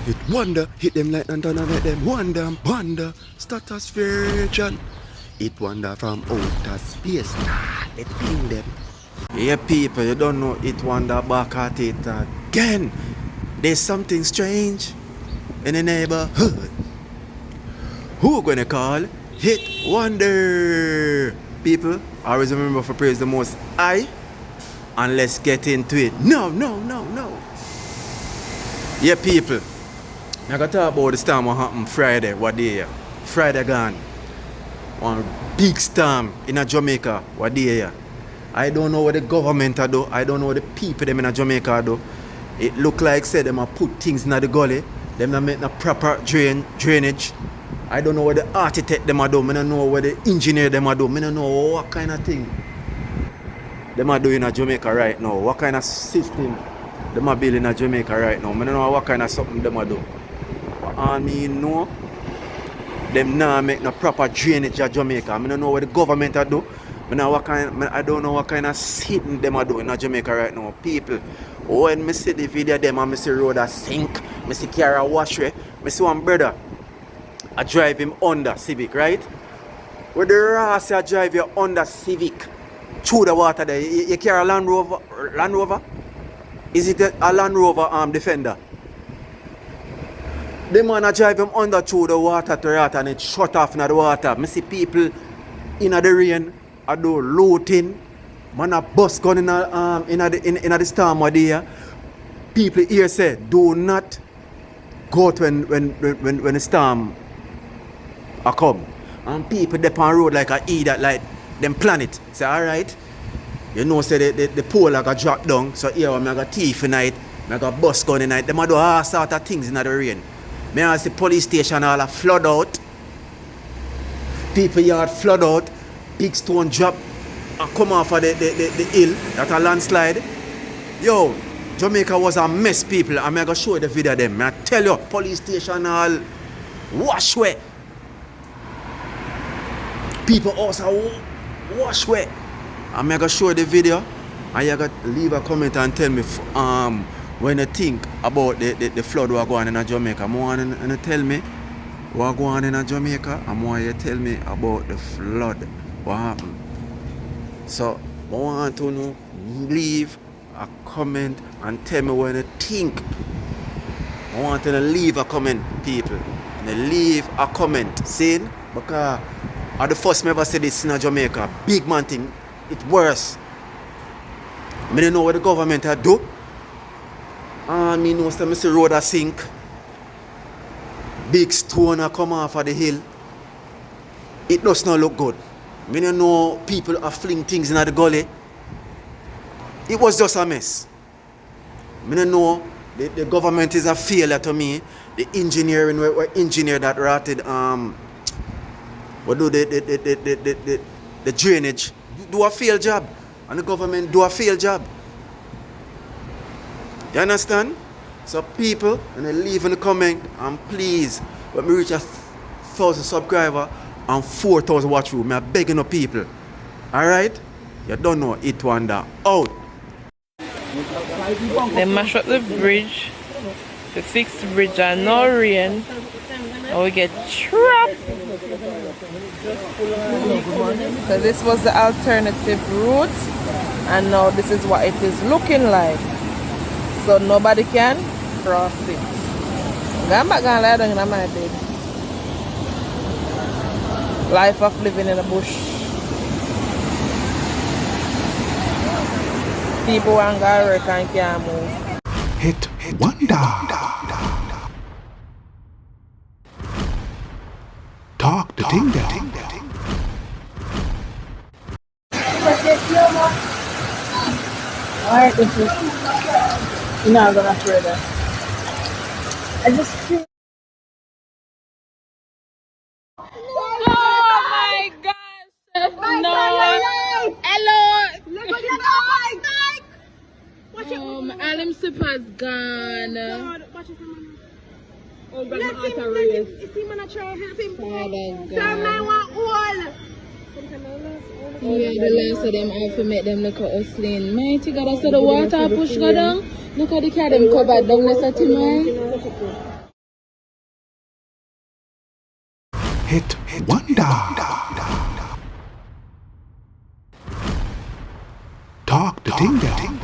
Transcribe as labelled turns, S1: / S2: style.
S1: It wonder, hit them like and thunder, make them wonder and ponder. Stratosphere region. It wonder from outer space. They ping them. Yeah, people, you don't know it wonder back at it again. There's something strange in the neighborhood. Who gonna call? Hit wonder. People, always remember to praise the Most High. And let's get into it. No. Yeah, people. I got to talk about the storm what happened Friday. What day? Friday gone. One big storm in Jamaica. What day? I don't know what the government do. I don't know what the people them in Jamaica do. It look like said them a put things in the gully. Them not make no proper drainage. I don't know what the architect them a do. I don't know what the engineer them a do. I don't know what kind of thing them a do in Jamaica right now. What kind of system them a build in Jamaica right now. I don't know what kind of something them a do. I mean, no, them not make no proper drainage in Jamaica. I don't know what the government a do. I don't know what kind of sitting them a do in Jamaica right now. People, when I see the video them and I see road a sink, I see car a wash way, I see one brother, I drive him under Civic, right? Where the Rasta I drive you under Civic through the water there. You carry a Land Rover? Is it a Land Rover Defender? The man I drive him under through the water to rat and it shut off in the water. I see people in the rain, I do looting. Man a bus gun in the storm there. People here say do not go out when the storm a come. And people dep on road like a idiot, like them planet. Say alright. You know say the pole like a drop down. So here I got thief in night, I got bus gun in night. Them a do all sort of things in the rain. Me I see police station all a flood out. People yard flood out. Big stone drop and come off of the hill. That a landslide. Yo, Jamaica was a mess, people. I'm going to show you the video of them. I tell you, police station all wash away. People also wash away. I'm going to show you the video. And you got to leave a comment and tell me when you think about the flood what going on in Jamaica. I want you to tell me what going on in Jamaica. I want you to tell me about the flood. What happened? So I want to know, leave a comment and tell me what you think. I want you to leave a comment, people. Leave a comment saying, because I the first me ever said this in Jamaica. Big man thing, it's worse. I don't know what the government do. I know some see road a sink. Big stone a come off of the hill. It does not look good. I don't know people are fling things in the gully. It was just a mess. I don't know the government is a failure to me. The engineering were engineer that ratted what do the drainage do a failed job. And the government do a failed job. You understand? So people, and they leave in the comment and please, when we reach 1,000 subscribers and 4,000 watch through, I'm begging of people. Alright? You don't know it wonder out.
S2: They mash up the bridge to fix the bridge and no rain. And we get trapped. So this was the alternative route and now this is what it is looking like. So nobody can cross it. I'm not gonna lie down in my bed. Life of living in the bush. People want to work and can't move.
S3: Hit wonder. Talk the thing down.
S4: Alright, this is. You're not gonna throw that. I just feel.
S2: Oh my gosh! No! Hello!
S4: Look at your eye! Watch it.
S2: Alim Super's gone.
S4: God, watch it from my. Oh, God,
S2: Let
S4: my
S2: him-
S4: auto race. You see, man, I try to help him.
S2: Father
S4: Sir, man, want all.
S2: Yeah, the last of them have to make them look at hustling. Mighty God, I saw the water push go down. Look at the car them covered down, let's say,
S3: Hit wonder. Talk the thing down.